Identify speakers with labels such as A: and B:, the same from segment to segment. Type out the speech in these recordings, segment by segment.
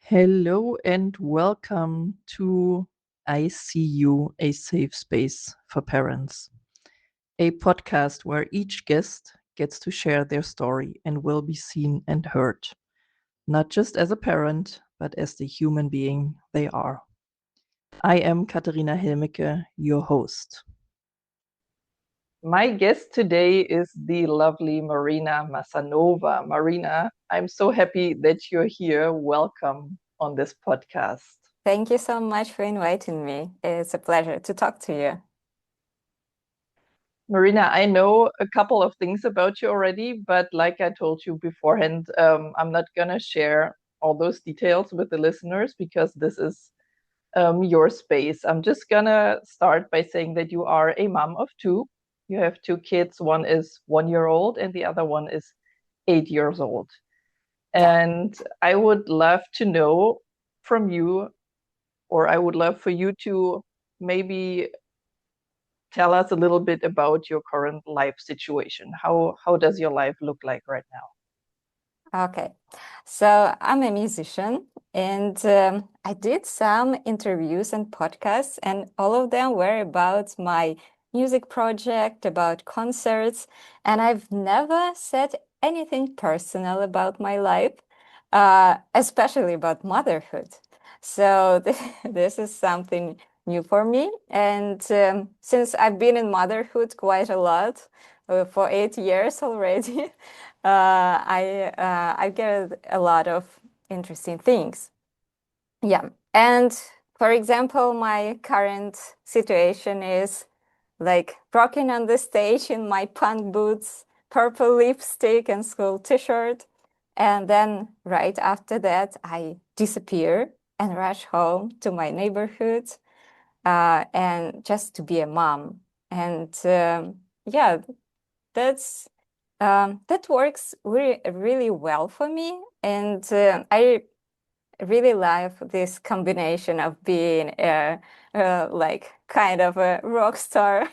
A: Hello and welcome to I See You, a safe space for parents, a podcast where each guest gets to share their story and will be seen and heard, not just as a parent, but as the human being they are. I am Katharina Helmicke, your host. My guest today is the lovely Marina Massanova. Marina, I'm so happy that you're here. Welcome on this podcast.
B: Thank you so much for inviting me. It's a pleasure to talk to you.
A: Marina, I know a couple of things about you already, but like I told you beforehand, I'm not going to share all those details with the listeners because this is your space. I'm just going to start by saying that you are a mom of two. You have two kids. One is 1 year old and the other one is 8 years old.
B: Yeah.
A: And I would love to know from you, or I would love for you to maybe tell us a little bit about your current life situation. How does your life look like right now?
B: Okay. So I'm a musician and I did some interviews and podcasts, and all of them were about my music project, about concerts, and I've never said anything personal about my life, especially about motherhood. So this is something new for me. And since I've been in motherhood quite a lot, for 8 years already, I get a lot of interesting things. Yeah. And for example, my current situation is like rocking on the stage in my punk boots, purple lipstick, and school t-shirt. And then right after that, I disappear and rush home to my neighborhood and just to be a mom. And yeah, that's that works really well for me. And I really love this combination of being like kind of a rock star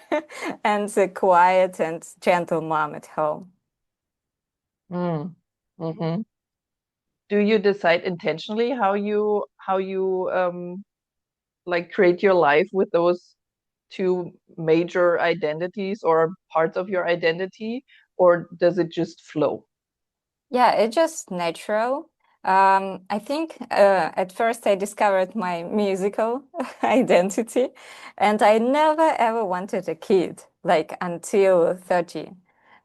B: and a quiet and gentle mom at home.
A: Mm. hmm Do you decide intentionally how you like create your life with those two major identities or parts of your identity, or does it just flow?
B: Yeah, it's just natural. I think at first I discovered my musical identity, and I never ever wanted a kid, like until 30.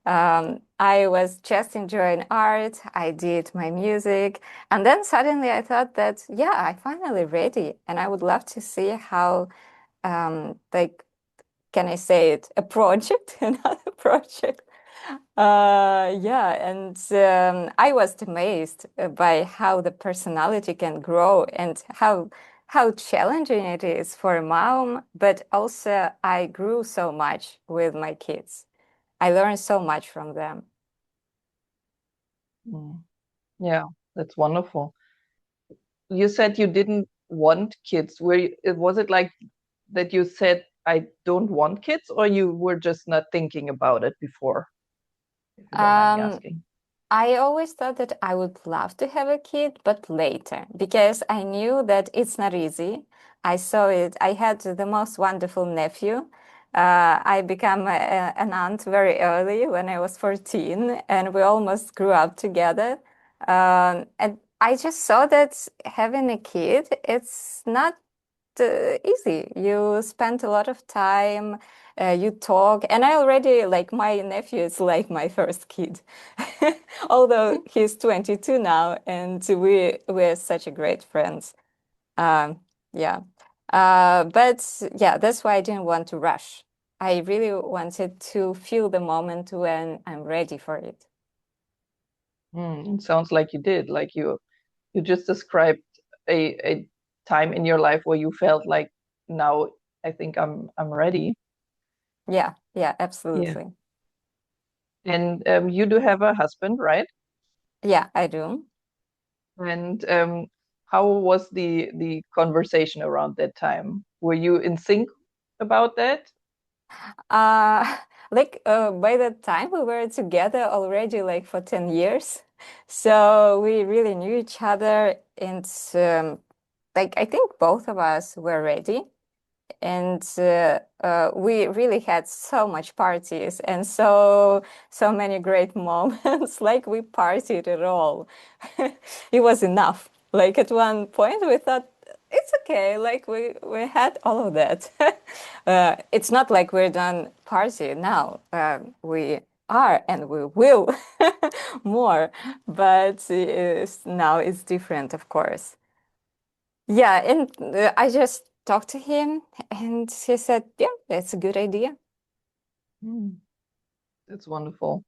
B: I was just enjoying art, I did my music, and then suddenly I thought that, yeah, I finally ready, and I would love to see how, like, can I say it, a project, another project. Yeah, and I was amazed by how the personality can grow and how challenging it is for a mom, but also I grew so much with my kids. I learned so much from them.
A: Mm. Yeah, that's wonderful. You said you didn't want kids. Was it like that you said, I don't want kids, or you were just not thinking about it before, if you don't mind me
B: Um,
A: asking?
B: I always thought that I would love to have a kid, but later, because I knew that it's not easy. I saw it. I had the most wonderful nephew. I became an aunt very early when I was 14, and we almost grew up together. And I just saw that having a kid, it's not easy. You spend a lot of time, you talk, and I already like my nephew is like my first kid, although he's 22 now, and we're such a great friends. Yeah, but yeah, that's why I didn't want to rush. I really wanted to feel the moment when I'm ready for it.
A: It sounds like you did. Like you just described a time in your life where you felt like, now I think I'm ready.
B: Yeah, yeah,
A: Yeah.
B: absolutely.
A: And you do have a husband, right?
B: Yeah, I do.
A: And how was the conversation around that time? Were you in sync about that?
B: Uh, like by the time we were together already, like for 10 years. So we really knew each other, and like I think both of us were ready, and we really had so much parties and so many great moments. Like we partied it all. It was enough. Like at one point we thought it's okay. Like we had all of that. It's not like we're done party now. We are and we will more, but now it's different, of course. Yeah, and I just talked to him and he said, yeah, that's a good idea.
A: Mm, that's wonderful.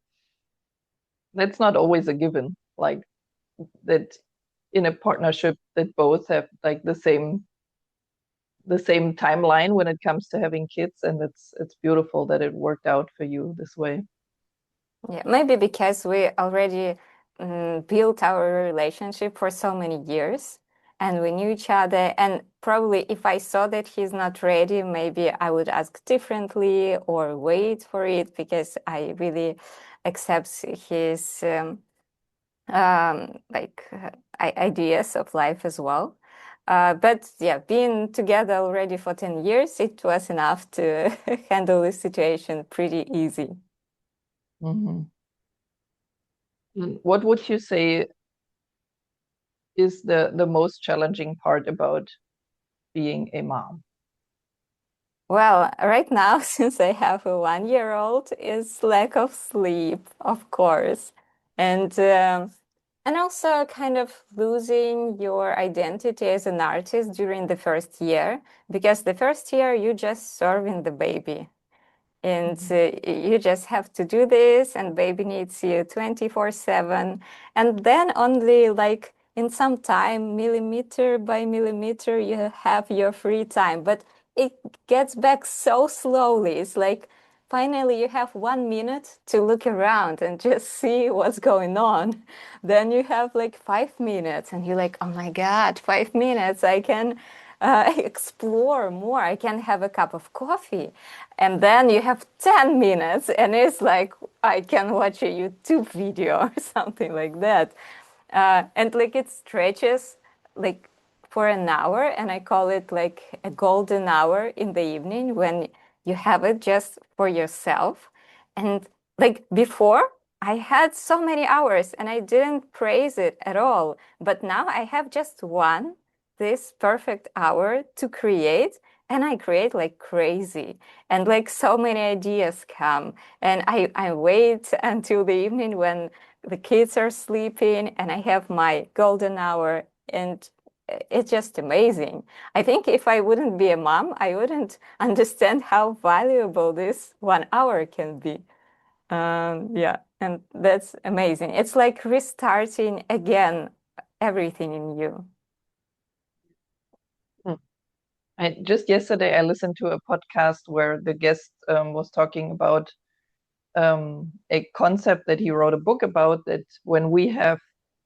A: That's not always a given, like that in a partnership that both have like the same timeline when it comes to having kids, and it's beautiful that it worked out for you this way.
B: Yeah, maybe because we already built our relationship for so many years and we knew each other. And probably if I saw that he's not ready, maybe I would ask differently or wait for it because I really accept his like ideas of life as well. But yeah, being together already for 10 years, it was enough to handle the situation pretty easy.
A: Mhm. And what would you say is the most challenging part about being a mom?
B: Well, right now, since I have a 1 year old, is lack of sleep, of course. And also kind of losing your identity as an artist during the first year, because the first year you just serving the baby. And
A: Mhm.
B: you just have to do this, and baby needs you 24/7. And then only like in some time, millimeter by millimeter, you have your free time. But it gets back so slowly. It's like finally you have 1 minute to look around and just see what's going on. Then you have like 5 minutes, and you're like, oh my God, 5 minutes. I can explore more. I can have a cup of coffee. And then you have 10 minutes, and it's like I can watch a YouTube video or something like that. And like it stretches like for an hour, and I call it like a golden hour in the evening when you have it just for yourself. And like before, I had so many hours and I didn't praise it at all. But now I have just one, this perfect hour to create, and I create like crazy. And like so many ideas come. And I wait until the evening when the kids are sleeping and I have my golden hour, and it's just amazing. I think if I wouldn't be a mom, I wouldn't understand how valuable this 1 hour can be. Yeah, and that's amazing. It's like restarting again everything in you.
A: Hmm. Just yesterday, I listened to a podcast where the guest was talking about a concept that he wrote a book about, that when we have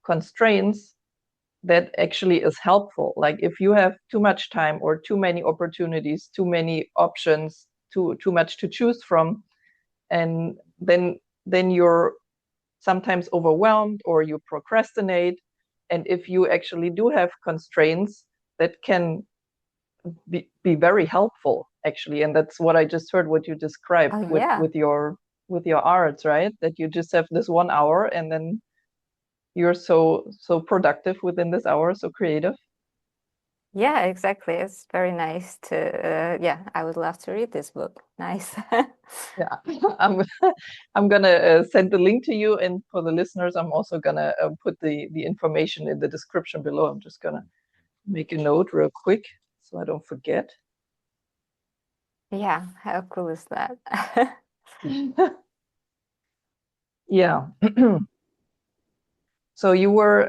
A: constraints, that actually is helpful. Like if you have too much time or too many opportunities, too many options, too much to choose from, and then you're sometimes overwhelmed or you procrastinate. And if you actually do have constraints, that can be very helpful actually. And that's what I just heard, what you described
B: Oh,
A: with
B: yeah.
A: with your arts, right? That you just have this 1 hour, and then you're so productive within this hour, so creative.
B: Yeah, exactly. It's very nice to, yeah, I would love to read this book. Nice.
A: Yeah. i'm I'm gonna send the link to you, and for the listeners, I'm also gonna put the information in the description below. I'm just gonna make a note real quick so I don't forget.
B: Yeah, how cool is that?
A: Yeah. So you were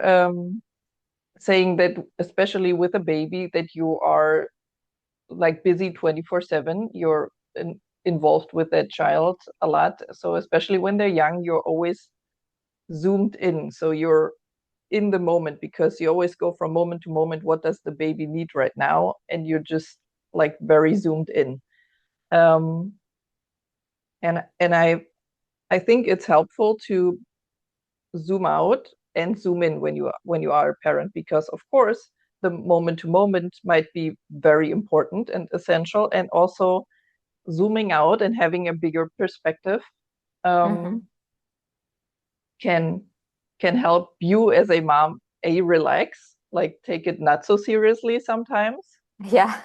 A: saying that especially with a baby that you are like busy 24/7. You're involved with that child a lot, so especially when they're young, you're always zoomed in, so you're in the moment, because you always go from moment to moment. What does the baby need right now? And you're just like very zoomed in. um and I think it's helpful to zoom out and zoom in when you are a parent, because of course the moment to moment might be very important and essential, and also zooming out and having a bigger perspective
B: Hmm.
A: um, can can help you as a mom a relax, like take it not so seriously sometimes,
B: Yeah.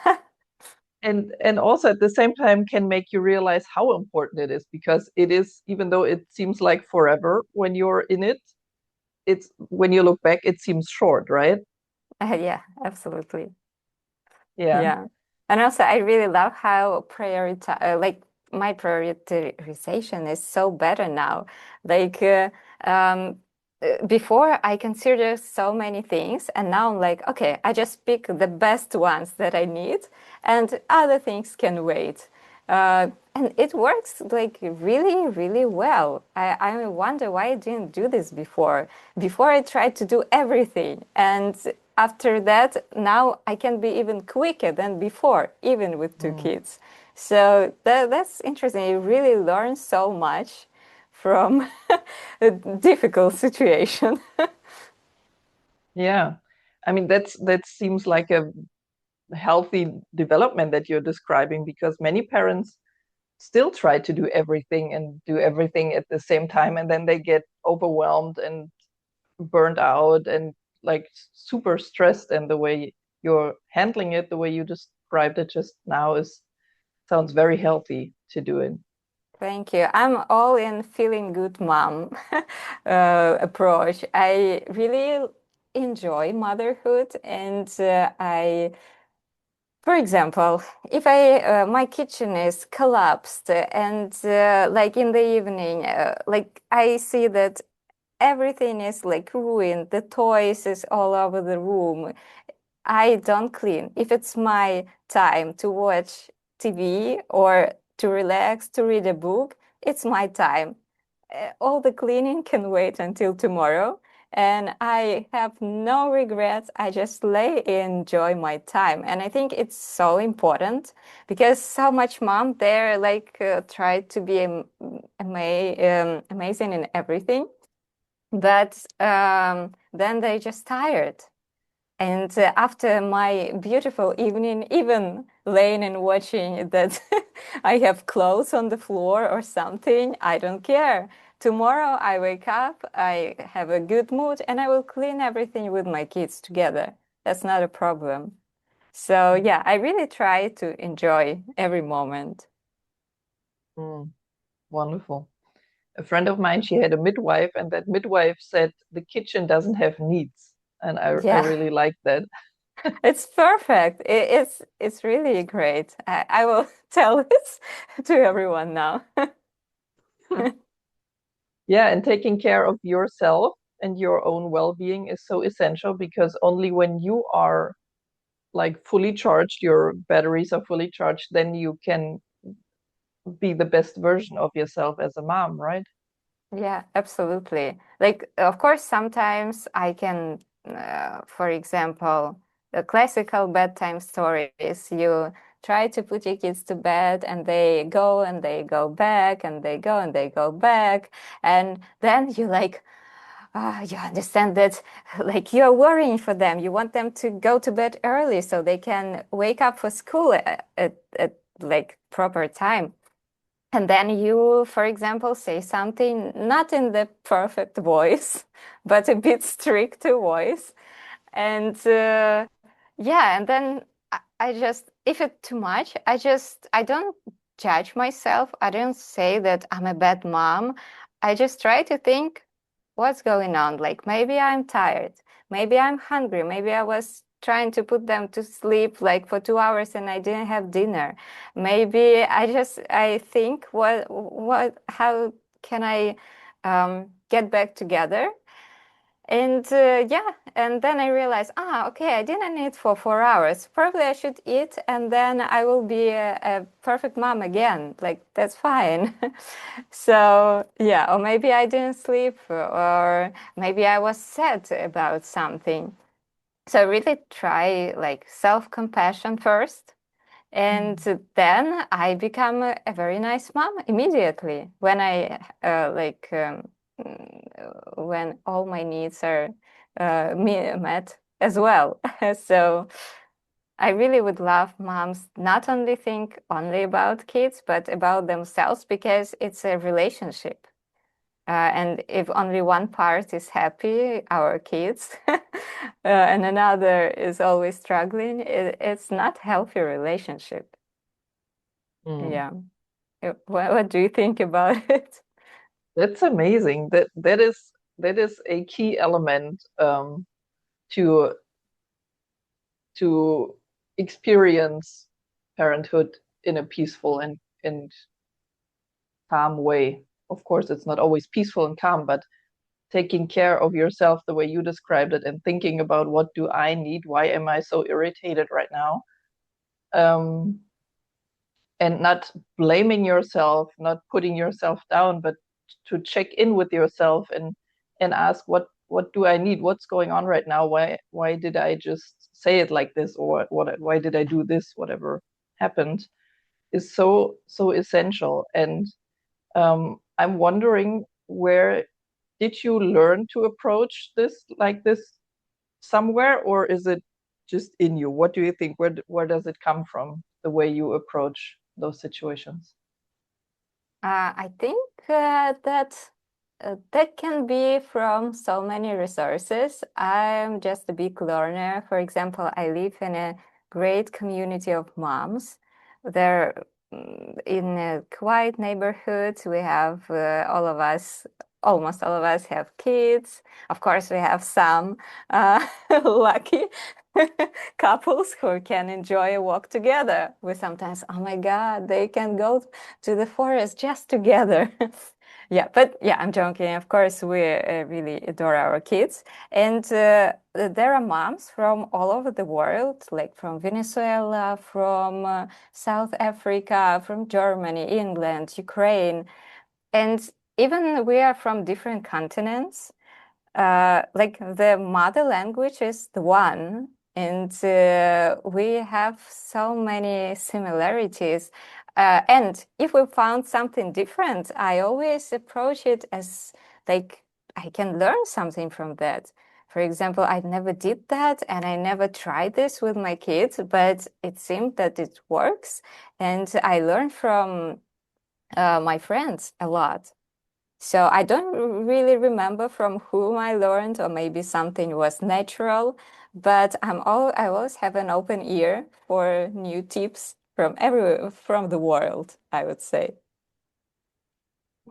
A: and also at the same time can make you realize how important it is, because it is, even though it seems like forever when you're in it, it's when you look back it seems short, right?
B: Yeah, absolutely.
A: Yeah.
B: Yeah. And also, I really love how like my prioritization is so better now. Like um, before, I consider so many things, and now I'm like, okay, I just pick the best ones that I need, and other things can wait. And it works like really, really well. I wonder why I didn't do this before. Before I tried to do everything, and after that, now I can be even quicker than before, even with two
A: Mm.
B: kids. So that's interesting. You really learn so much from a difficult situation.
A: Yeah, I mean that seems like a healthy development that you're describing, because many parents still try to do everything and do everything at the same time, and then they get overwhelmed and burned out and like super stressed, and the way you're handling it, the way you described it just now, is sounds very healthy to do it.
B: Thank you. I'm all in feeling good mom approach. I really enjoy motherhood, and for example, if my kitchen is collapsed and like in the evening, like I see that everything is like ruined, the toys is all over the room. I don't clean. If it's my time to watch TV or to relax, to read a book, it's my time. All the cleaning can wait until tomorrow. And I have no regrets. I just lay and enjoy my time. And I think it's so important because so much mom, they're like try to be amazing in everything. But then they just tired. And after my beautiful evening, even laying and watching that I have clothes on the floor or something, I don't care. Tomorrow I wake up, I have a good mood, and I will clean everything with my kids together. That's not a problem. So, yeah, I really try to enjoy every moment.
A: Mm, wonderful. A friend of mine, she had a midwife, and that midwife said the kitchen doesn't have needs, and I
B: Yeah,
A: really like that.
B: it's perfect. It's really great. I will tell this to everyone now.
A: Yeah, and taking care of yourself and your own well-being is so essential, because only when you are like fully charged, your batteries are fully charged, then you can be the best version of yourself as a mom, right?
B: Yeah, absolutely. Like, of course, sometimes I can, for example, the classical bedtime stories, you try to put your kids to bed and they go back and they go and they go back. And then you like, you understand that like you're worrying for them. You want them to go to bed early so they can wake up for school at like proper time. And then you, for example, say something not in the perfect voice, but a bit strict voice. And yeah, and then I just, if it's too much, I don't judge myself. I don't say that I'm a bad mom. I just try to think what's going on. Like maybe I'm tired. Maybe I'm hungry. Maybe I was trying to put them to sleep like for 2 hours and I didn't have dinner. Maybe I think how can I get back together? And yeah, and then I realized, okay, I didn't eat for 4 hours. Probably I should eat, and then I will be a perfect mom again. Like that's fine. So yeah, or maybe I didn't sleep, or maybe I was sad about something. So really try like self-compassion first, and
A: Mm.
B: then I become a very nice mom immediately when I like. when all my needs are met as well. So I really would love moms not only think only about kids, but about themselves because it's a relationship. And if only one part is happy, our kids, and another is always struggling, it's not healthy relationship.
A: Mm.
B: Yeah. What do you think about it?
A: That's amazing. That is a key element to to experience parenthood in a peaceful and calm way. Of course, it's not always peaceful and calm, but taking care of yourself the way you described it and thinking about what do I need? Why am I so irritated right now? Um, and not blaming yourself, not putting yourself down, but to check in with yourself and ask what do I need? What's going on right now? Why did I just say it like this, or what why did I do this? Whatever happened is so essential. And I'm wondering, where did you learn to approach this like this somewhere, or is it just in you? What do you think? Where does it come from? The way you approach those situations?
B: I think that can be from so many resources. I'm just a big learner. For example, I live in a great community of moms. They're in a quiet neighborhood. We have all of us, almost all of us have kids. Of course, we have some lucky couples who can enjoy a walk together. We sometimes, oh my God, they can go to the forest just together. Yeah, but yeah, I'm joking. Of course, we really adore our kids. And there are moms from all over the world, like from Venezuela, from South Africa, from Germany, England, Ukraine. And even we are from different continents. Like the mother language is the one, and we have so many similarities. And if we found something different, I always approach it as like I can learn something from that. For example, I never did that and I never tried this with my kids, but it seemed that it works. And I learned from my friends a lot. So I don't really remember from whom I learned, or maybe something was natural, but I always have an open ear for new tips from from the world, I would say.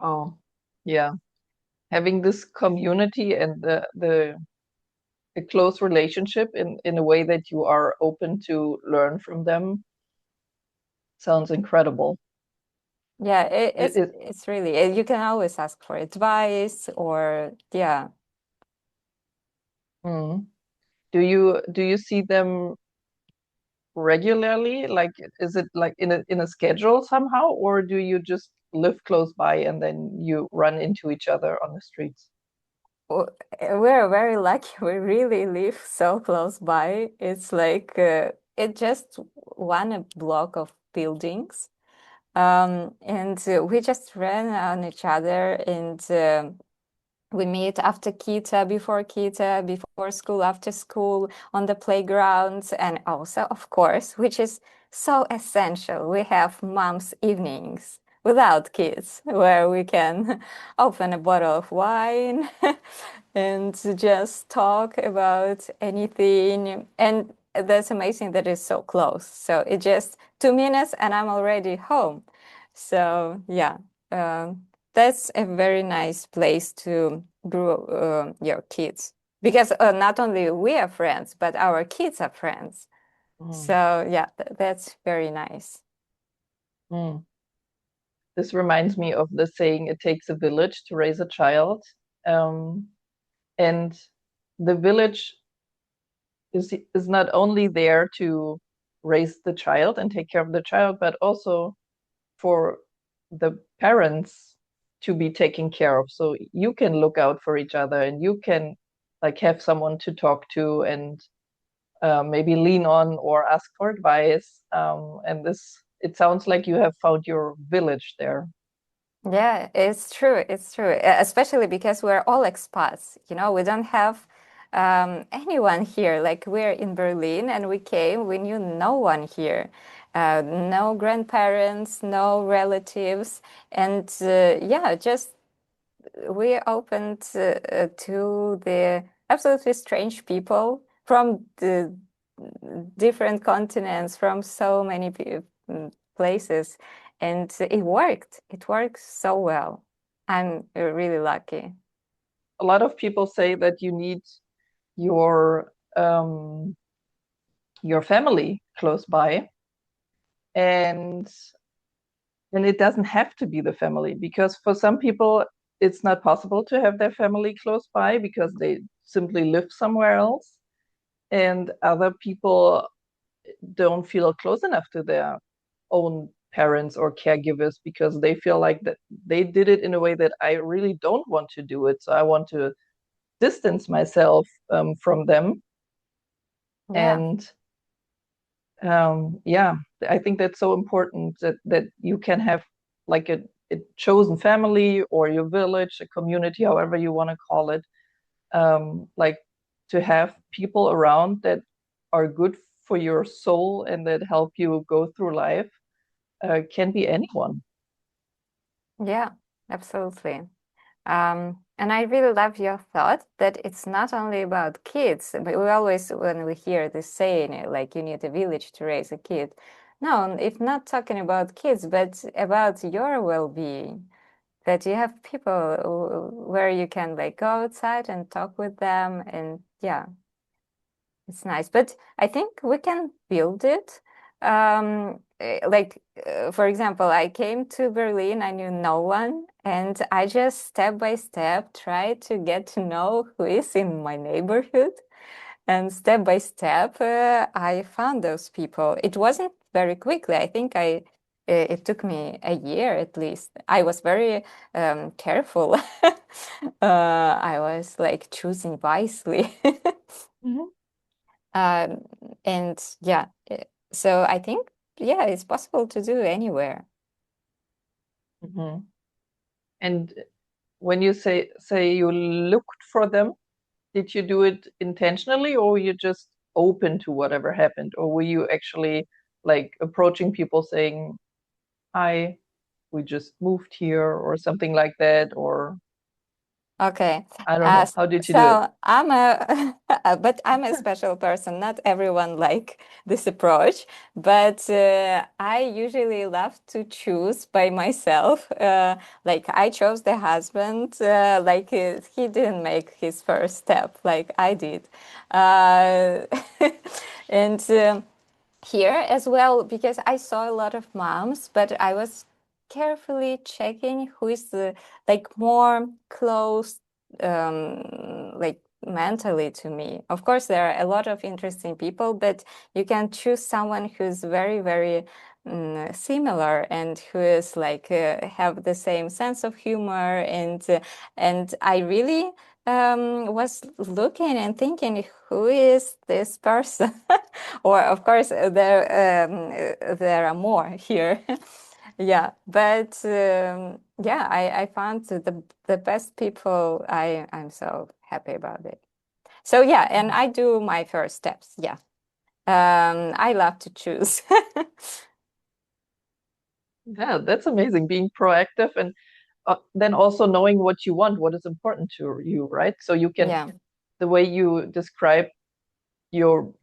A: Oh, yeah. Having this community and the close relationship in a way that you are open to learn from them sounds incredible.
B: Yeah,
A: It, it,
B: it's really you can always ask for advice or yeah.
A: mm. Do you see them regularly? Like, is it like in a schedule somehow, or do you just live close by and then you run into each other on the streets?
B: We're very lucky. We really live so close by. It's like it's just one block of buildings. And we just ran on each other and we meet after kita, before school, after school, on the playgrounds, and also, of course, which is so essential, we have mom's evenings without kids, where we can open a bottle of wine and just talk about anything. And that's amazing that it's so close. So it's just 2 minutes and I'm already home. So yeah. That's a very nice place to grow your kids because not only we are friends, but our kids are friends.
A: Mm,
B: So yeah, that's very nice.
A: mm. This reminds me of the saying, "It takes a village to raise a child," um, and the village is not only there to raise the child and take care of the child, but also for the parents to be taken care of. So you can look out for each other and you can like have someone to talk to and maybe lean on or ask for advice. And this, it sounds like you have found your village there.
B: Yeah, it's true. It's true. Especially because we're all expats. You know, we don't have anyone here. Like we're in Berlin and we came, we knew no one here. No grandparents, no relatives. And yeah, just we opened to the absolutely strange people from the different continents, from so many places, and it worked. It works so well. I'm really lucky.
A: A lot of people say that you need your your family close by, and it doesn't have to be the family, because for some people it's not possible to have their family close by because they simply live somewhere else, and other people don't feel close enough to their own parents or caregivers because they feel like that they did it in a way that I really don't want to do it, so I want to distance myself from them.
B: Yeah.
A: And yeah, I think that's so important, that you can have like a chosen family or your village, a community, however you want to call it, like to have people around that are good for your soul and that help you go through life, can be anyone.
B: Yeah, absolutely. And I really love your thought that it's not only about kids, but we always, when we hear this saying, like you need a village to raise a kid. No, it's not talking about kids, but about your well-being. That you have people where you can like go outside and talk with them, and yeah, it's nice, but I think we can build it. For example, I came to Berlin, I knew no one, and I just step by step tried to get to know who is in my neighborhood. And step by step, I found those people. It wasn't very quickly. I think it took me a year at least. I was very careful. I was like choosing wisely.
A: Mhm.
B: Um, and yeah, so I think, yeah, it's possible to do anywhere.
A: Mhm. And when you say you looked for them, did you do it intentionally, or were you just open to whatever happened, or were you actually like approaching people saying, hi, we just moved here, or something like that, or
B: Okay.
A: I don't know, how did you do it?
B: So I'm a, but I'm a special person. Not everyone like this approach, but I usually love to choose by myself. Like I chose the husband, like he didn't make his first step like I did. Uh, and here as well, because I saw a lot of moms, but I was carefully checking who is the like more close like mentally to me. Of course, there are a lot of interesting people, but you can choose someone who's very, very similar and who is like have the same sense of humor, and I really was looking and thinking, who is this person? Or of course, there are more here. Yeah, but yeah, I found the best people. I'm so happy about it. So yeah, and
A: Mhm.
B: I do my first steps. Yeah, I love to choose.
A: Yeah, that's amazing, being proactive, and then also knowing what you want, what is important to you, right? So you can,
B: Yeah.
A: the way you describe your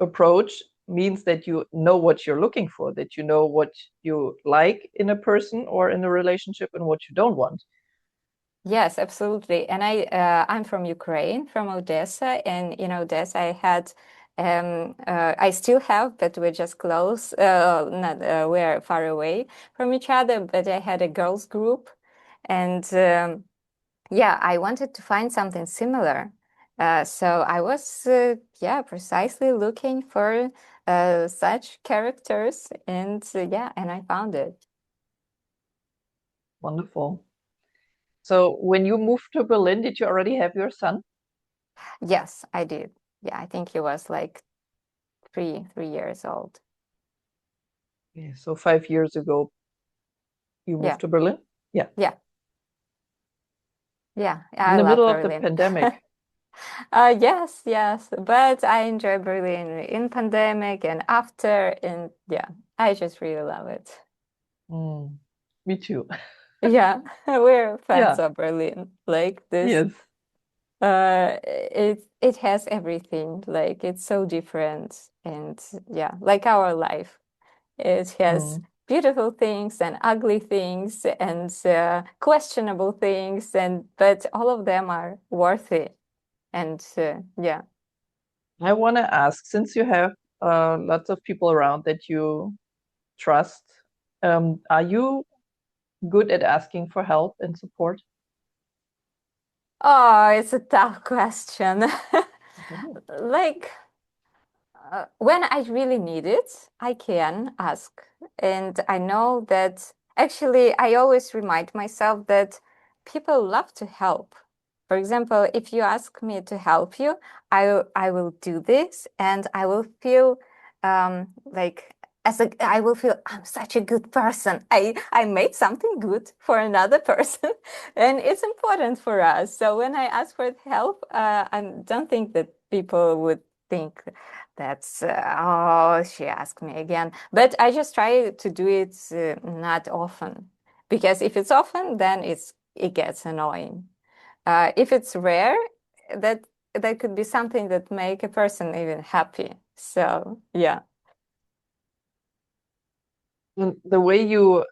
A: approach means that you know what you're looking for, that you know what you like in a person or in a relationship and what you don't want.
B: Yes, absolutely. And I'm from Ukraine, from Odessa, and in Odessa I had I still have, but we're just close. Not we're far away from each other, but I had a girls group, and yeah, I wanted to find something similar. So I was yeah, precisely looking for such characters, and yeah, and I found it.
A: Wonderful. So when you moved to Berlin, did you already have your son?
B: Yes, I did. Yeah, I think he was like 3 years old.
A: Yeah, so 5 years ago you
B: Yeah,
A: moved to Berlin? Yeah,
B: Yeah, yeah,
A: in
B: I
A: the
B: love
A: middle of the
B: Berlin.
A: pandemic.
B: Yes, yes, but I enjoy Berlin in pandemic and after, and yeah, I just really love it.
A: Mm, me too.
B: Yeah, we're fans
A: Yeah,
B: of Berlin. Like this,
A: yes.
B: it has everything. Like it's so different, and yeah, like our life. It has
A: Mm.
B: beautiful things and ugly things and questionable things, and but all of them are worth it. And yeah.
A: I want to ask, since you have lots of people around that you trust, are you good at asking for help and support?
B: Oh, it's a tough question.
A: Mhm.
B: Like, when I really need it, I can ask. And I know that actually, I always remind myself that people love to help. For example, if you ask me to help you, I will do this and I will feel like I will feel I'm such a good person. I made something good for another person, and it's important for us. So when I ask for help, I don't think that people would think that's oh, she asked me again. But I just try to do it not often, because if it's often, then it gets annoying. If it's rare, that that could be something that make a person even happy. So yeah.
A: And the way you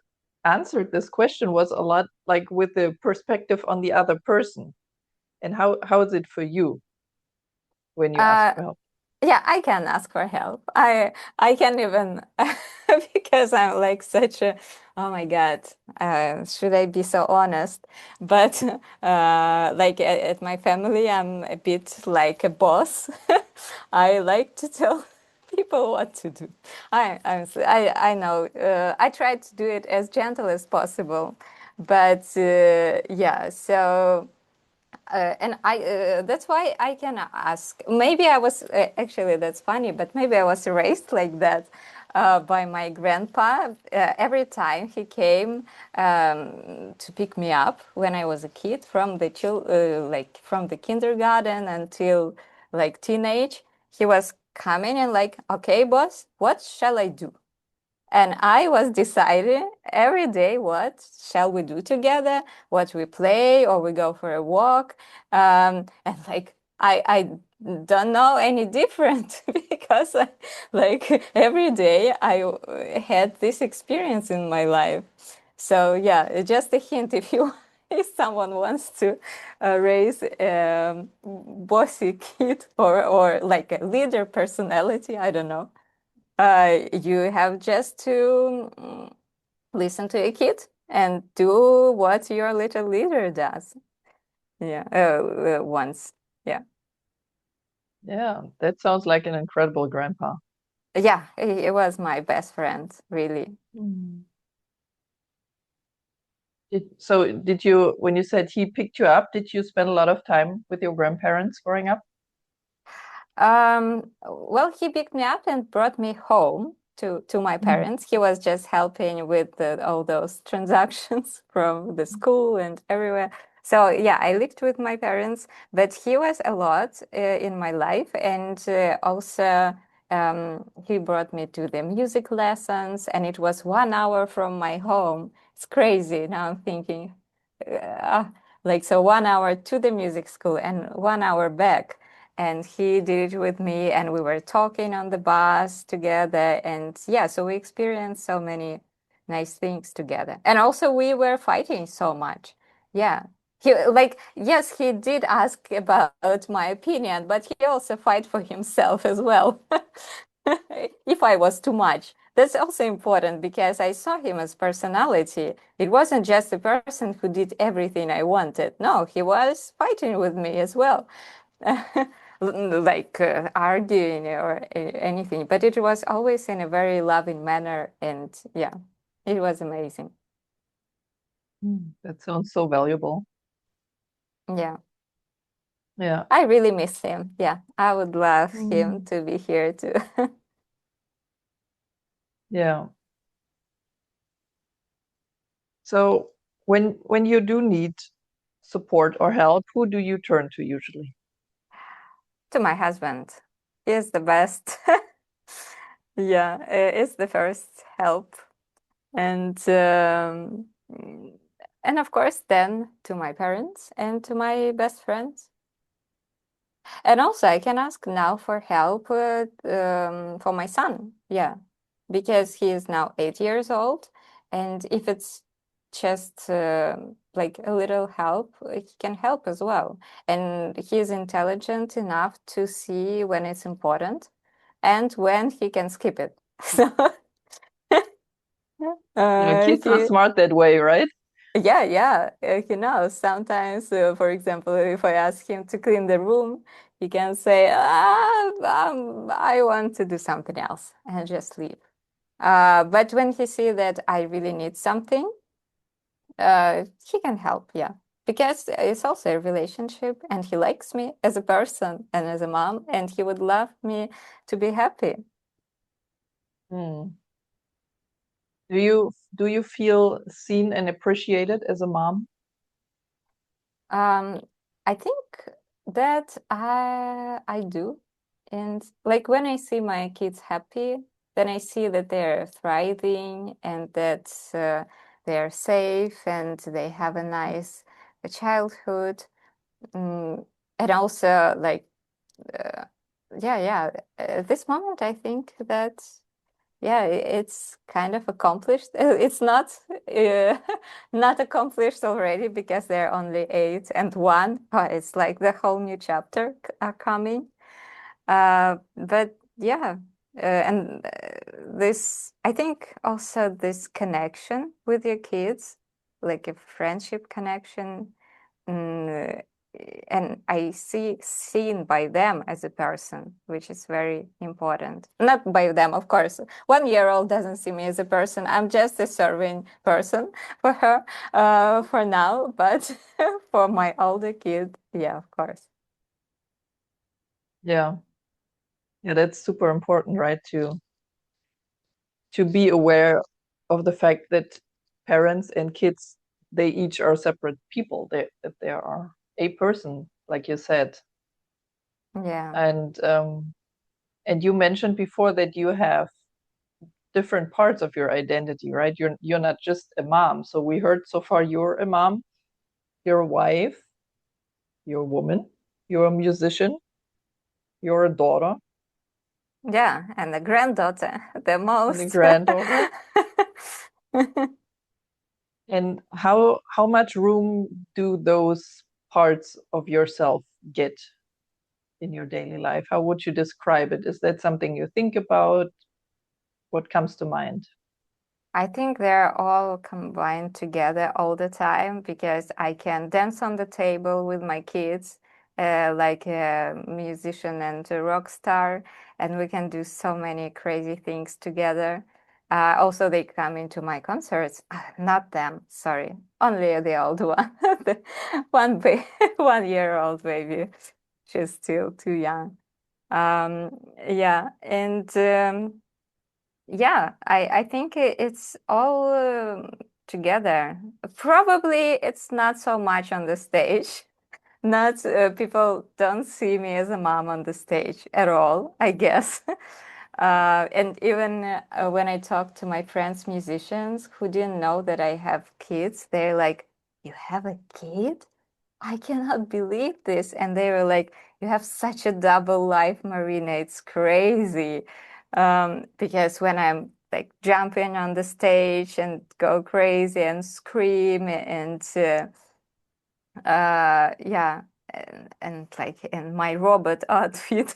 A: answered this question was a lot like with the perspective on the other person. And how is it for you when you ask
B: Uh,
A: for help?
B: Yeah, I can ask for help. I can even because I'm like such a oh my God, should I be so honest? But like at my family, I'm a bit like a boss. I like to tell people what to do. I know. I try to do it as gentle as possible, but yeah. So and I that's why I can ask. Maybe I was actually that's funny, but maybe I was raised like that by my grandpa. Every time he came to pick me up when I was a kid from the like from the kindergarten until like teenage, he was coming and like, okay, boss, what shall I do? And I was deciding every day what shall we do together, what we play, or we go for a walk. And like I don't know any different because like every day I had this experience in my life. So yeah, just a hint if you if someone wants to raise a bossy kid or like a leader personality, I don't know, you have just to listen to a kid and do what your little leader does. Yeah, once. Yeah,
A: Yeah, that sounds like an incredible grandpa.
B: yeah. He was my best friend, really.
A: Mm. Did you, when you said he picked you up, did you spend a lot of time with your grandparents growing up?
B: Well, he picked me up and brought me home to my
A: Mm.
B: parents. He was just helping with all those transactions from the school and everywhere. So yeah, I lived with my parents, but he was a lot in my life, and also he brought me to the music lessons, and it was 1 hour from my home. It's crazy. Now I'm thinking, uh, like so 1 hour to the music school and 1 hour back, and he did it with me, and we were talking on the bus together, and yeah, so we experienced so many nice things together, and also we were fighting so much. Yeah, he like yes, he did ask about my opinion, but he also fight for himself as well. If I was too much, that's also important because I saw him as personality. It wasn't just a person who did everything I wanted. No, he was fighting with me as well. Like arguing or anything, but it was always in a very loving manner, and yeah, it was amazing.
A: Mm. That sounds so valuable.
B: Yeah,
A: Yeah.
B: I really miss him. Yeah, I would love him
A: Mm.
B: to be here too.
A: Yeah. So When you do need support or help, who do you turn to usually?
B: To my husband. He is the best. Yeah, it's the first help. And and of course then to my parents and to my best friends. And also I can ask now for help for my son. Yeah, because he is now 8 years old, and if it's just like a little help, he can help as well. And he is intelligent enough to see when it's important and when he can skip it. So
A: Yeah, kids are
B: he
A: smart that way, right?
B: yeah, yeah, he knows. Sometimes, for example, if I ask him to clean the room, he can say, I want to do something else and just leave. But when he see that I really need something, he can help, yeah. Because it's also a relationship and he likes me as a person and as a mom, and he would love me to be happy.
A: Hmm. Do you feel seen and appreciated as a mom?
B: Um, I think that I do. And like when I see my kids happy, then I see that they're thriving and that they're safe and they have a nice childhood. Mm, and also like uh, yeah, at this moment I think that yeah, it's kind of accomplished. It's not uh, not accomplished already because they're only 8 and 1, but it's like the whole new chapter coming. But yeah, and this, I think also this connection with your kids, like a friendship connection, mm, and I see seen by them as a person, which is very important. Not by them, of course. 1 year old doesn't see me as a person. I'm just a serving person for her for now. But for my older kid, yeah, of course.
A: Yeah. Yeah, that's super important, right? To be aware of the fact that parents and kids, they each are separate people. That there are a person, like you said.
B: Yeah.
A: And you mentioned before that you have different parts of your identity, right? You're not just a mom. So we heard so far you're a mom, you're a wife, you're a woman, you're a musician, you're a daughter,
B: Yeah, and the granddaughter, the
A: and a
B: most.
A: granddaughter. And how much room do those parts of yourself get in your daily life? How would you describe it? Is that something you think about? What comes to mind?
B: I think they're all combined together all the time because I can dance on the table with my kids, like a musician and a rock star, and we can do so many crazy things together. Also, they come into my concerts. Not them, sorry, only the old one, the 1 year old baby. She's still too young. Um, yeah, and yeah, I think it's all together. Probably it's not so much on the stage. Not people don't see me as a mom on the stage at all, I guess. And even when I talk to my friends, musicians who didn't know that I have kids, they're like, "You have a kid? I cannot believe this." And they were like, "You have such a double life, Marina. It's crazy." Because when I'm like jumping on the stage and go crazy and scream and yeah, and like in my robot outfit,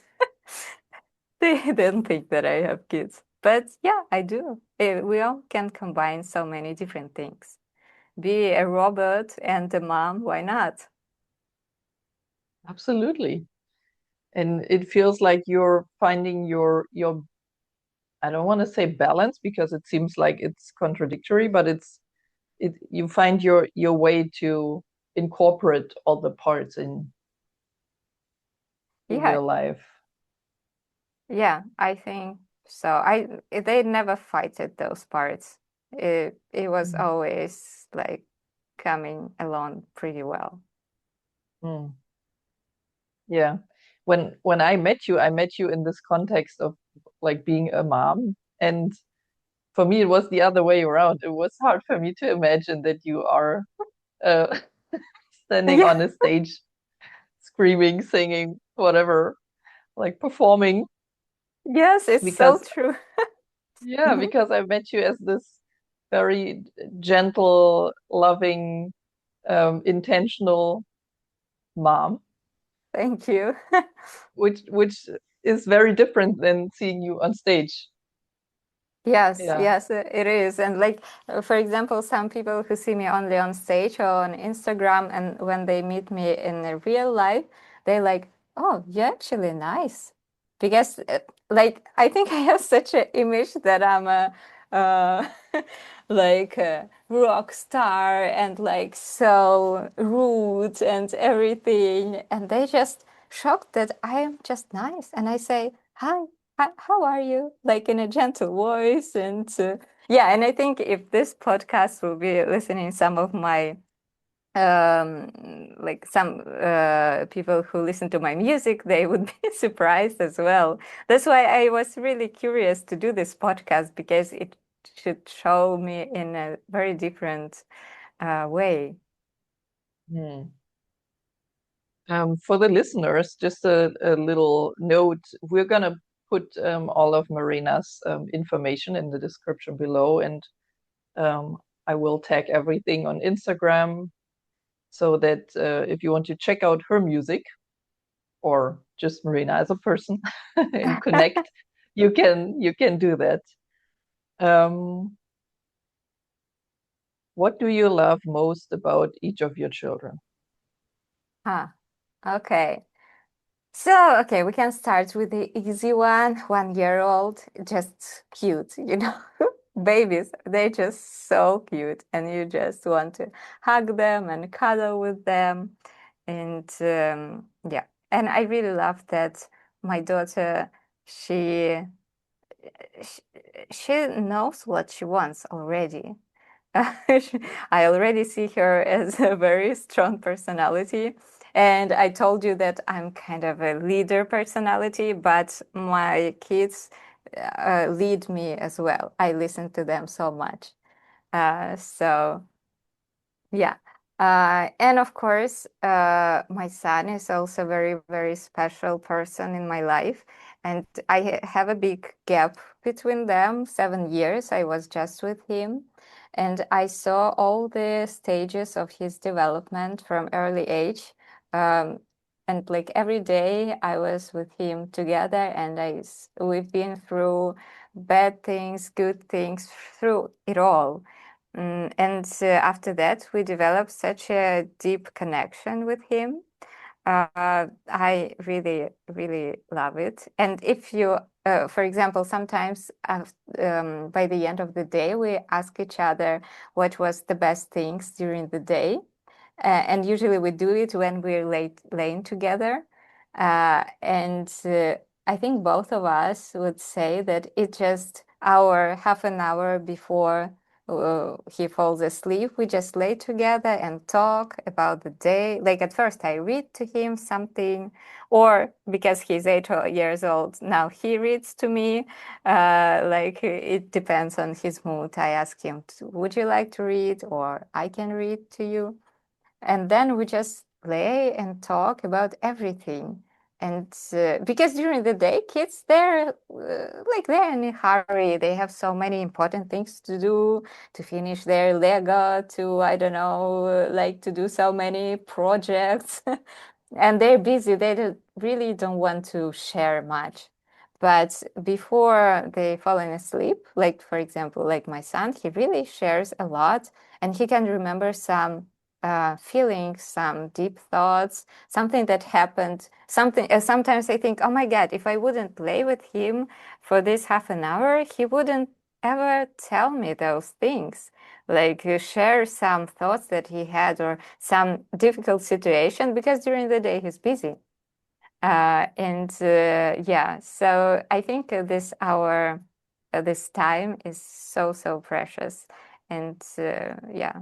B: they didn't think that I have kids. But yeah, I do. We all can combine so many different things. Be a robot and a mom, why not?
A: Absolutely. And it feels like you're finding your I don't want to say balance because it seems like it's contradictory, but it you find your way to incorporate all the parts in
B: Yeah,
A: your life.
B: yeah, I think so. They never fighted those parts. It was
A: Mm.
B: always like coming along pretty well.
A: Mm. Yeah. When I met you in this context of like being a mom. And for me, it was the other way around. It was hard for me to imagine that you are uh, standing
B: Yeah.
A: on a stage, screaming, singing, whatever, like performing.
B: Yes, it's so
A: Because,
B: true.
A: yeah,
B: Mhm.
A: because I met you as this very gentle, loving, intentional mom,
B: Thank you.
A: which is very different than seeing you on stage.
B: Yes,
A: Yeah.
B: yes, it is. And like, for example, some people who see me only on stage or on Instagram, and when they meet me in a real life, they like, oh, you're actually nice. Because, like, I think I have such an image that I'm a, uh, like a rock star and like so rude and everything. And they just shocked that I am just nice. And I say, hi. How are you? Like in a gentle voice. And yeah, and I think if this podcast will be listening some of my like some people who listen to my music, they would be surprised as well. That's why I was really curious to do this podcast because it should show me in a very different way.
A: Hmm. For the listeners, just a little note. We're gonna put all of Marina's information in the description below, and um, I will tag everything on Instagram so that if you want to check out her music or just Marina as a person and connect, you can do that. Um, what do you love most about each of your children?
B: Huh. Okay. So, okay, we can start with the easy one. 1 year old, just cute, you know. Babies, they're just so cute, and you just want to hug them and cuddle with them. And yeah, and I really love that my daughter, she, she she knows what she wants already. I already see her as a very strong personality. And I told you that I'm kind of a leader personality, but my kids lead me as well. I listen to them so much. So yeah. And of course, my son is also a very, very special person in my life. And I have a big gap between them, 7 years. I was just with him. And I saw all the stages of his development from early age. Um, and like every day I was with him together, and we've been through bad things, good things, through it all. And after that, we developed such a deep connection with him. I really, really love it. And if you, for example, sometimes by the end of the day, we ask each other what was the best things during the day. And usually we do it when we're laying together. And I think both of us would say that it just our half an hour before he falls asleep, we just lay together and talk about the day. Like at first, I read to him something, or because he's 8 years old, now he reads to me. Like it depends on his mood. I ask him, would you like to read, or I can read to you? And then we just lay and talk about everything. And because during the day, kids, they're in a hurry. They have so many important things to do, to finish their Lego, to, I don't know, like to do so many projects. And they're busy. Really don't want to share much. But before they falling asleep, like for example, like my son, he really shares a lot, and he can remember some feelings, some deep thoughts, something that happened. Something. Sometimes I think, oh my God, if I wouldn't play with him for this half an hour, he wouldn't ever tell me those things. Like share some thoughts that he had or some difficult situation because during the day he's busy. And yeah, so I think this time is so precious, and yeah,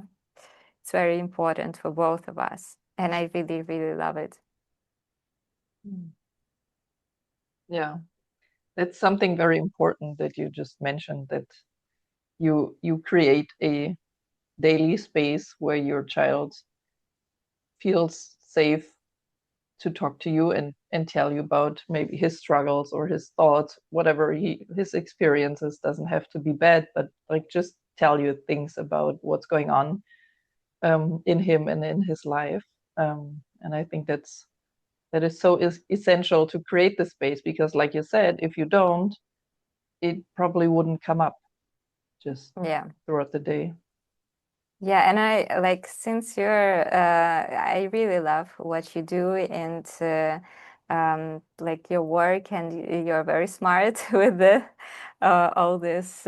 B: It's very important for both of us. And I really, really love it.
A: Yeah, that's something very important that you just mentioned, that you create a daily space where your child feels safe to talk to you and tell you about maybe his struggles or his thoughts, whatever his experiences. Doesn't have to be bad, but like just tell you things about what's going on in him and in his life. And I think that is so essential to create the space, because like you said, if you don't, it probably wouldn't come up just
B: Yeah.
A: throughout the day.
B: Yeah, and I like, since I really love what you do, and like your work, and you're very smart with all this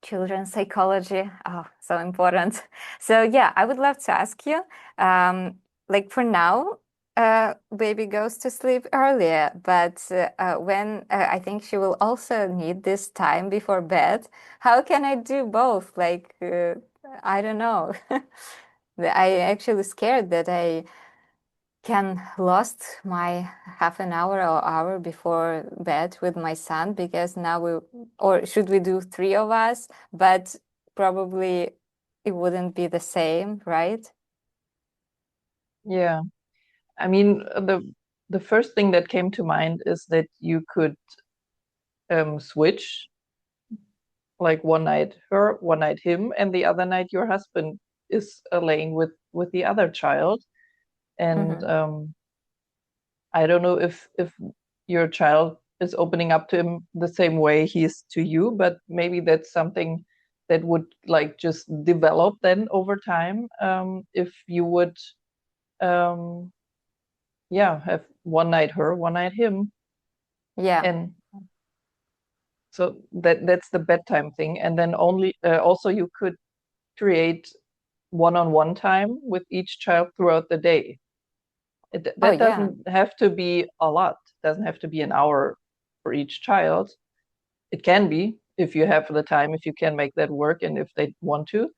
B: children's psychology. Oh, so important. So yeah, I would love to ask you, like for now, baby goes to sleep earlier, but when I think she will also need this time before bed. How can I do both? Like, I don't know. I actually scared that I can lost my half an hour or hour before bed with my son, because now or should we do three of us? But probably it wouldn't be the same, right?
A: Yeah, I mean, the first thing that came to mind is that you could switch, like one night her, one night him, and the other night your husband is laying with the other child. And
B: Mm-hmm.
A: I don't know if your child is opening up to him the same way he is to you, but maybe that's something that would like just develop then over time, if you would um yeah, have one night her, one night him.
B: Yeah.
A: And so that's the bedtime thing. And then only also you could create one-on-one time with each child throughout the day.
B: Oh,
A: That
B: yeah.
A: doesn't have to be a lot. It doesn't have to be an hour for each child. It can be, if you have the time, if you can make that work, and if they want to.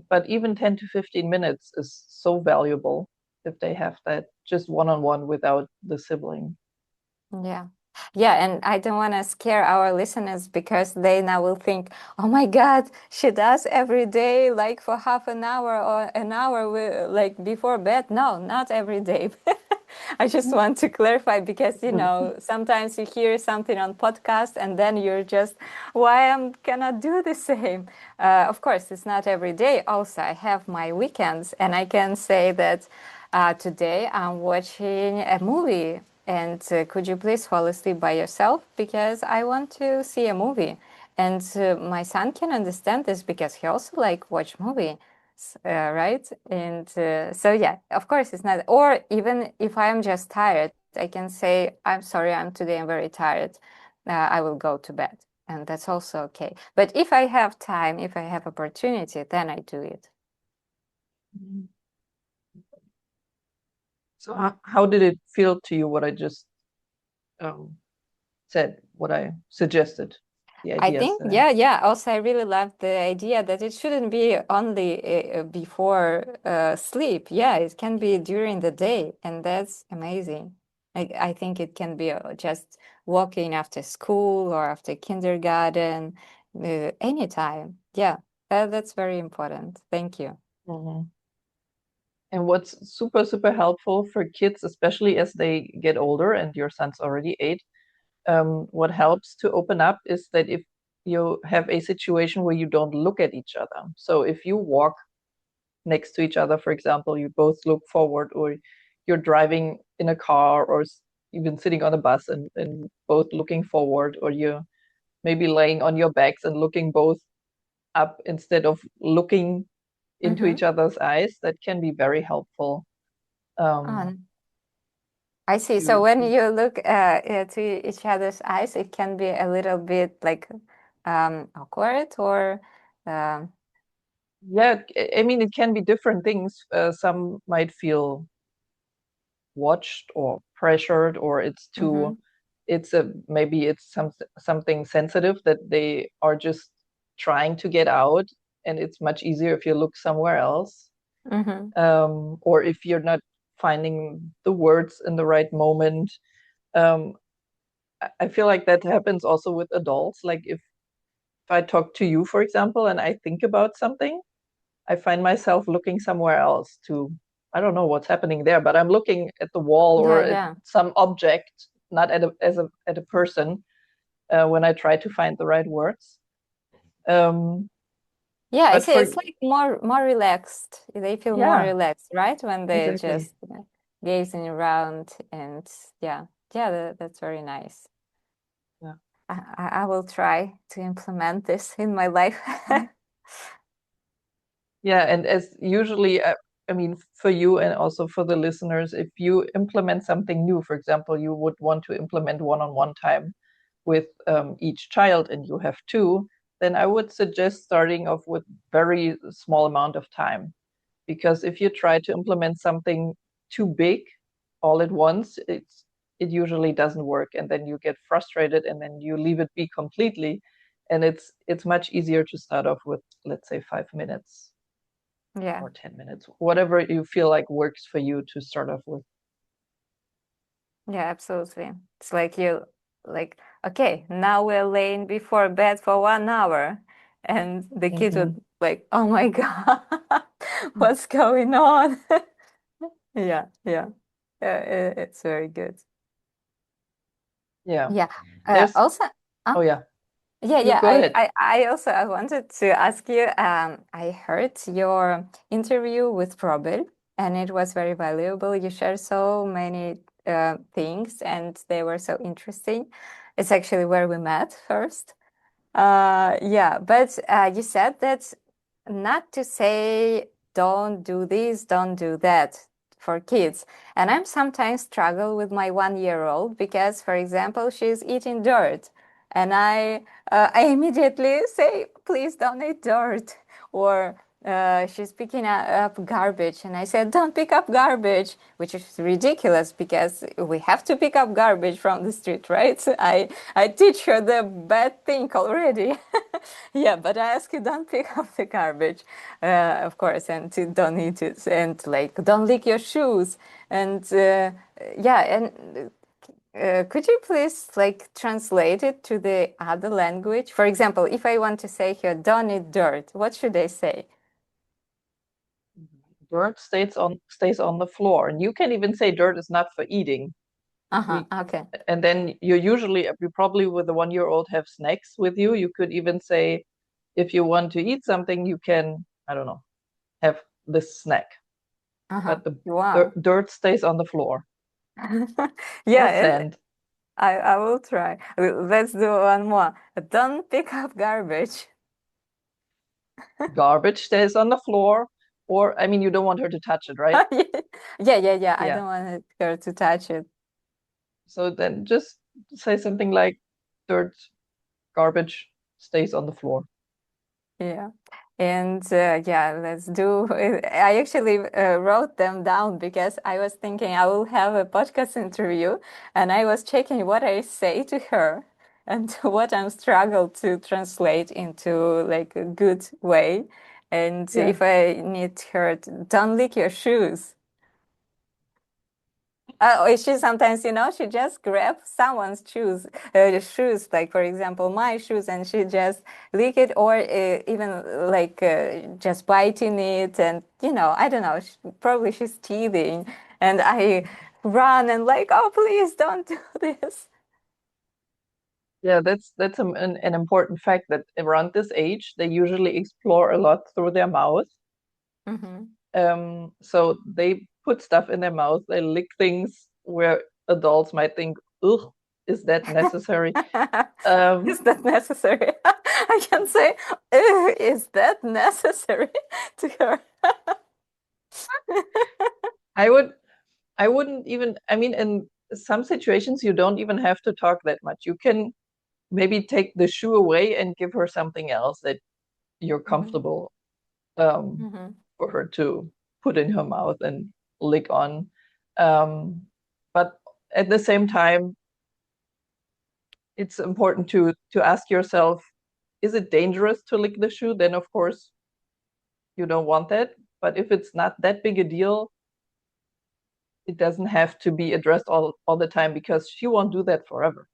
A: But even 10 to 15 minutes is so valuable if they have that just one-on-one without the sibling.
B: Yeah. Yeah, and I don't want to scare our listeners, because they now will think, oh my God, she does every day, like for half an hour or an hour, like before bed. No, not every day. I just want to clarify, because, sometimes you hear something on podcast and then you're just, why I cannot do the same? Of course, it's not every day. Also, I have my weekends, and I can say that today I'm watching a movie, and could you please fall asleep by yourself, because I want to see a movie. And my son can understand this, because he also like watch movie, right? And so yeah, of course it's not. Or even if I am just tired, I can say, I'm sorry, I'm very tired. I will go to bed, and that's also okay. But if I have time, if I have opportunity, then I do it.
A: So how did it feel to you, what I just um, said, what I suggested, the
B: I
A: ideas
B: think,
A: that I.
B: yeah, yeah. Also, I really love the idea that it shouldn't be only before sleep. Yeah, it can be during the day, and that's amazing. I think it can be just walking after school or after kindergarten, anytime. Yeah, that's very important. Thank you.
A: Mhm. And what's super, super helpful for kids, especially as they get older, and your son's already 8, what helps to open up is that if you have a situation where you don't look at each other. So if you walk next to each other, for example, you both look forward, or you're driving in a car, or even sitting on a bus and both looking forward, or you're maybe laying on your backs and looking both up instead of looking into
B: Mm-hmm.
A: each other's eyes, that can be very helpful. Um,
B: I see. So
A: to
B: when you look to each other's eyes, it can be a little bit like awkward, or um,
A: Yeah, I mean, it can be different things. Some might feel watched or pressured, or it's
B: mhm.
A: too, it's a maybe it's something sensitive that they are just trying to get out, and it's much easier if you look somewhere else.
B: Mm-hmm.
A: Or if you're not finding the words in the right moment. Um, I feel like that happens also with adults. Like if I talk to you, for example, and I think about something, I find myself looking somewhere else to, I don't know what's happening there, but I'm looking at the wall
B: Yeah,
A: or at
B: yeah.
A: some object, not at a person, when I try to find the right words. Um,
B: Yeah,
A: but for
B: it's like more relaxed. They feel more
A: yeah,
B: relaxed, right? When they're
A: exactly.
B: just gazing around and yeah, yeah, that's very nice.
A: Yeah.
B: I will try to implement this in my life.
A: Yeah, and as usually, I mean, for you and also for the listeners, if you implement something new, for example, you would want to implement one-on-one time with each child, and you have two, then I would suggest starting off with very small amount of time. Because if you try to implement something too big all at once, it usually doesn't work, and then you get frustrated, and then you leave it be completely. And it's much easier to start off with, let's say, 5 minutes
B: Yeah.
A: or 10 minutes, whatever you feel like works for you to start off with.
B: Yeah, absolutely. It's like you like, okay, now we're laying before bed for 1 hour. And the kid
A: Hmm.
B: would like, oh my God, what's going on? Yeah, yeah. It's very good.
A: Yeah.
B: Yeah.
A: There's,
B: Also,
A: oh yeah,
B: yeah,
A: you
B: yeah.
A: go ahead.
B: I also I wanted to ask you. I heard your interview with Probel, and it was very valuable. You shared so many things, and they were so interesting. It's actually where we met first. Yeah, but you said that not to say don't do this, don't do that for kids. And I'm sometimes struggle with my 1 year old because, for example, she's eating dirt, and I immediately say, please don't eat dirt, or she's picking up garbage, and I said, don't pick up garbage, which is ridiculous because we have to pick up garbage from the street, right? I teach her the bad thing already. Yeah, but I ask you, don't pick up the garbage, of course, and to don't eat it, and like don't lick your shoes, and yeah, and could you please like translate it to the other language? For example, if I want to say here, don't eat dirt, what should I say?
A: Dirt stays on the floor, and you can even say dirt is not for eating.
B: Uh-huh,
A: We,
B: okay.
A: and then you probably with the 1 year old have snacks with you. You could even say, if you want to eat something, you can, I don't know, have this snack,
B: Uh-huh.
A: but the
B: Wow.
A: dirt stays on the floor
B: Yeah,
A: or
B: and
A: sand.
B: I will try. Let's do one more. Don't pick up garbage.
A: Garbage stays on the floor, or I mean, you don't want her to touch it, right?
B: Yeah, yeah, yeah. I
A: Yeah.
B: don't want her to touch it.
A: So then just say something like dirt, garbage stays on the floor.
B: Yeah. And yeah, let's do. I actually wrote them down because I was thinking I will have a podcast interview, and I was checking what I say to her and what I'm struggle to translate into like a good way. And
A: Yeah.
B: if I need her to, don't lick your shoes. She sometimes, she just grabs someone's shoes, like for example, my shoes, and she just lick it, or even like just biting it, and I don't know, probably she's teething, and I run and like, oh, please don't do this.
A: Yeah, that's an important fact that around this age, they usually explore a lot through their mouth.
B: Hmm.
A: So they put stuff in their mouth, they lick things where adults might think, ugh, is that necessary? Um,
B: Is that necessary? I can say, "Ugh, is that necessary?" to her.
A: I would I wouldn't even, I mean, in some situations you don't even have to talk that much. You can maybe take the shoe away and give her something else that you're
B: Hmm.
A: comfortable um,
B: Hmm.
A: for her to put in her mouth and lick on. Um, but at the same time, it's important to ask yourself, is it dangerous to lick the shoe? Then of course you don't want that. But if it's not that big a deal, it doesn't have to be addressed all the time, because she won't do that forever.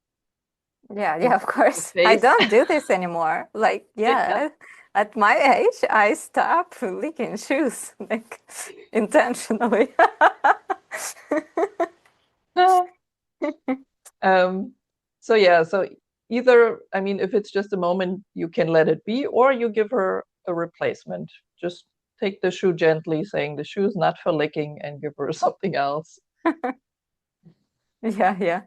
B: Yeah,
A: The,
B: yeah, of
A: the
B: course. I
A: face.
B: don't do this anymore. Like,
A: Yeah.
B: yeah, at my age, I stop licking shoes, like intentionally.
A: Um, so yeah, so either, I mean, if it's just a moment, you can let it be, or you give her a replacement. Just take the shoe gently, saying the shoe's not for licking, and give her something else.
B: Yeah, yeah.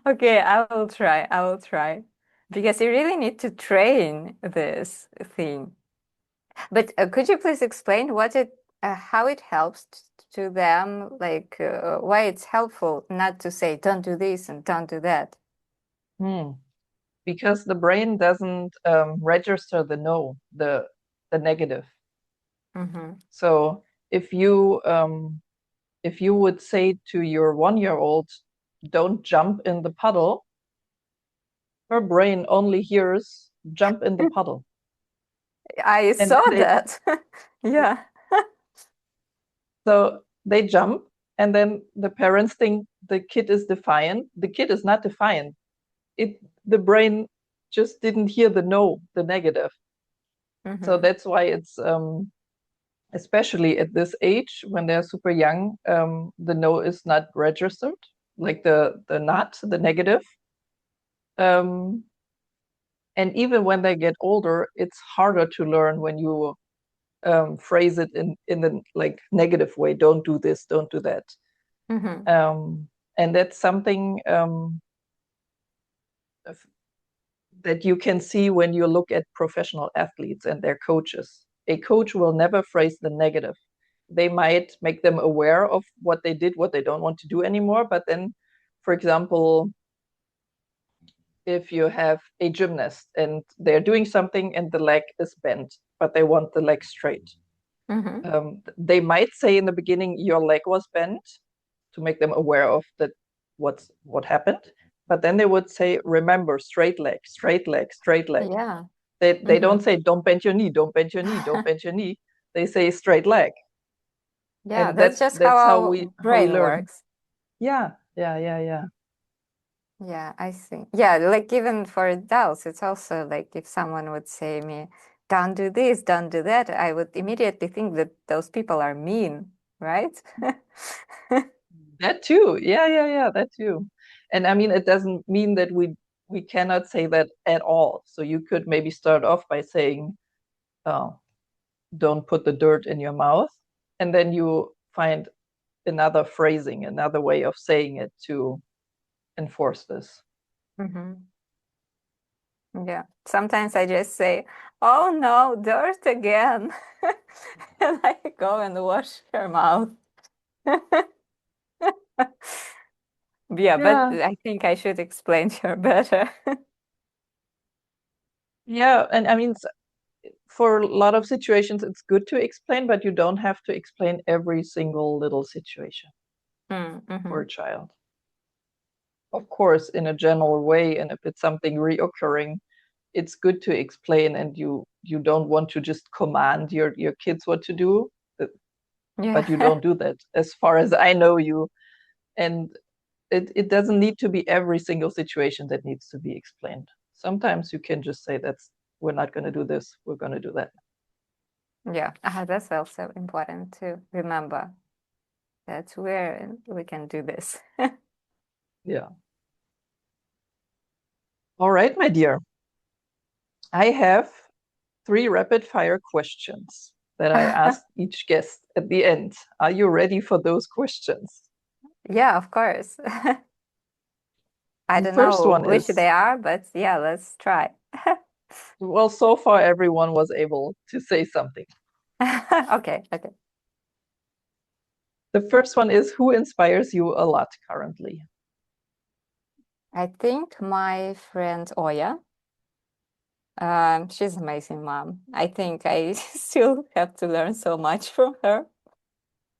B: Okay, I will try. I will try. Because you really need to train this thing. But could you please explain how it helps to them, like why it's helpful not to say don't do this and don't do that?
A: Hmm. Because the brain doesn't register the no, the negative.
B: Mm-hmm.
A: So if you would say to your 1 year old, "Don't jump in the puddle," her brain only hears "jump in the puddle,"
B: I
A: and then
B: saw that. Yeah.
A: so they jump, and then the parents think the kid is defiant. The kid is not defiant. It the brain just didn't hear the no, the negative. So
B: Mm-hmm.
A: that's why it's especially at this age when they're super young, the no is not registered, like the not, the negative. Um, and even when they get older, it's harder to learn when you phrase it in the like negative way. Don't do this, don't do that.
B: Mm-hmm.
A: And that's something that you can see when you look at professional athletes and their coaches. A coach will never phrase the negative. They might make them aware of what they did, what they don't want to do anymore. But then, for example, if you have a gymnast and they're doing something and the leg is bent, but they want the leg straight,
B: Mm-hmm.
A: they might say in the beginning, "Your leg was bent," to make them aware of that what happened. But then they would say, "Remember, straight leg, straight leg, straight leg."
B: Yeah.
A: They
B: Mm-hmm.
A: don't say, "Don't bend your knee, don't bend your knee, don't bend your knee." They say straight leg.
B: Yeah,
A: And
B: that's just how
A: that's
B: our
A: how we
B: brain
A: learn.
B: works.
A: Yeah, yeah, yeah, yeah.
B: Yeah, I see. Yeah, like even for adults, it's also like if someone would say me, don't do this, don't do that, I would immediately think that those people are mean, right?
A: That too. Yeah, yeah, yeah, that too. And I mean, it doesn't mean that we cannot say that at all. So you could maybe start off by saying, "Oh, don't put the dirt in your mouth," and then you find another phrasing, another way of saying it to enforce this.
B: Hmm. Yeah. Sometimes I just say, oh no, dirt again. And I go and wash her mouth. Yeah, but
A: Yeah,
B: I think I should explain to her better.
A: yeah, and I mean, for a lot of situations, it's good to explain, but you don't have to explain every single little situation for
B: Mm-hmm.
A: a child. Of course, in a general way, and if it's something reoccurring, it's good to explain, and you don't want to just command your kids what to do, but you
B: Yeah.
A: don't do that, as far as I know you. And it doesn't need to be every single situation that needs to be explained. Sometimes you can just say, that's we're not going to do this, we're going to do that.
B: Yeah. That's also important to remember. That's where we can do this.
A: Yeah. All right, my dear. I have 3 rapid fire questions that I ask each guest at the end. Are you ready for those questions?
B: Yeah, of course. I
A: The
B: don't
A: first
B: know
A: one
B: which
A: is,
B: they are, but yeah, let's try.
A: well, so far everyone was able to say something.
B: Okay, okay.
A: The first one is, who inspires you a lot currently?
B: I think my friend Oya, she's an amazing mom. I think I still have to learn so much from her.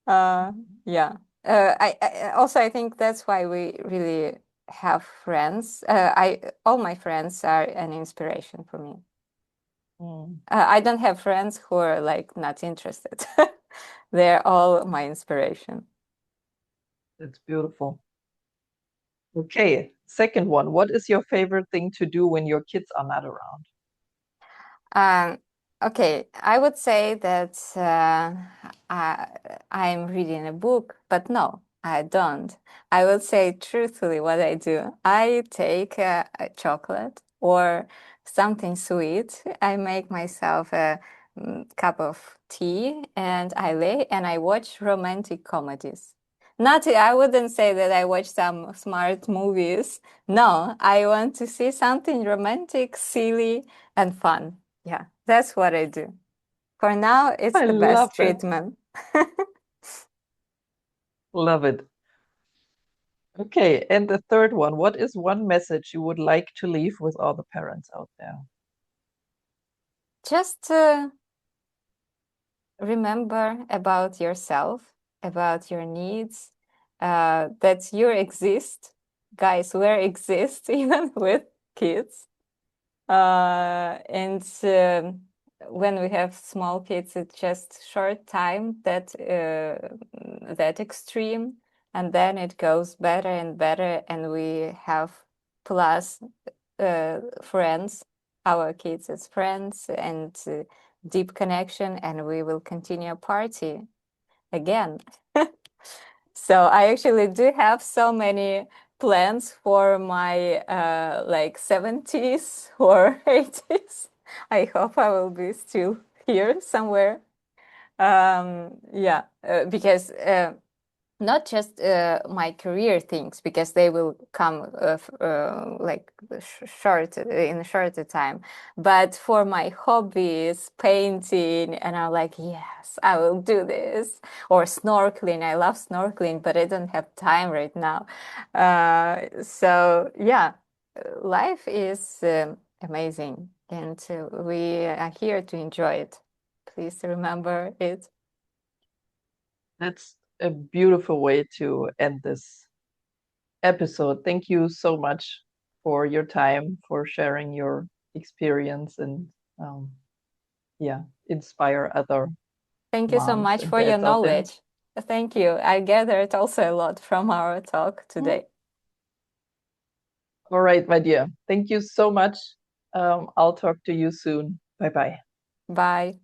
B: Uh, yeah. I think that's why we really have friends. I all my friends are an inspiration for me.
A: Mm,
B: I don't have friends who are like not interested. They're all my inspiration.
A: that's beautiful. Okay, second one. What is your favorite thing to do when your kids are not around?
B: Um, okay, I would say that I, I'm reading a book, but no, I don't. I would say truthfully what I do. I take a chocolate or something sweet. I make myself a cup of tea and I lay and I watch romantic comedies. Not, I wouldn't say that I watch some smart movies. No, I want to see something romantic, silly, and fun. Yeah, that's what I do. For now, it's
A: I
B: the
A: love
B: best
A: it.
B: treatment.
A: Love it. Okay, and the third one. What is one message you would like to leave with all the parents out there?
B: Just remember about yourself, about your needs, that you exist. Guys, we exist even with kids. And when we have small kids, it's just short time that extreme, and then it goes better and better, and we have plus friends, our kids as friends, and deep connection, and we will continue a party again. So I actually do have so many plans for my like 70s or 80s. I hope I will be still here somewhere. Yeah, because not just my career things, because they will come like short in a shorter time, but for my hobbies, painting, and I'm like, yes, I will do this. Or snorkeling. I love snorkeling, but I don't have time right now. So yeah, life is amazing, and we are here to enjoy it. Please remember it.
A: That's a beautiful way to end this episode. Thank you so much for your time, for sharing your experience, and um, yeah, inspire other
B: Thank you so
A: moms
B: much
A: and
B: for your
A: dads out there.
B: knowledge. Thank you. I gathered also a lot from our talk
A: Mm.
B: today.
A: All right, my dear. Thank you so much. I'll talk to you soon. Bye bye.
B: Bye.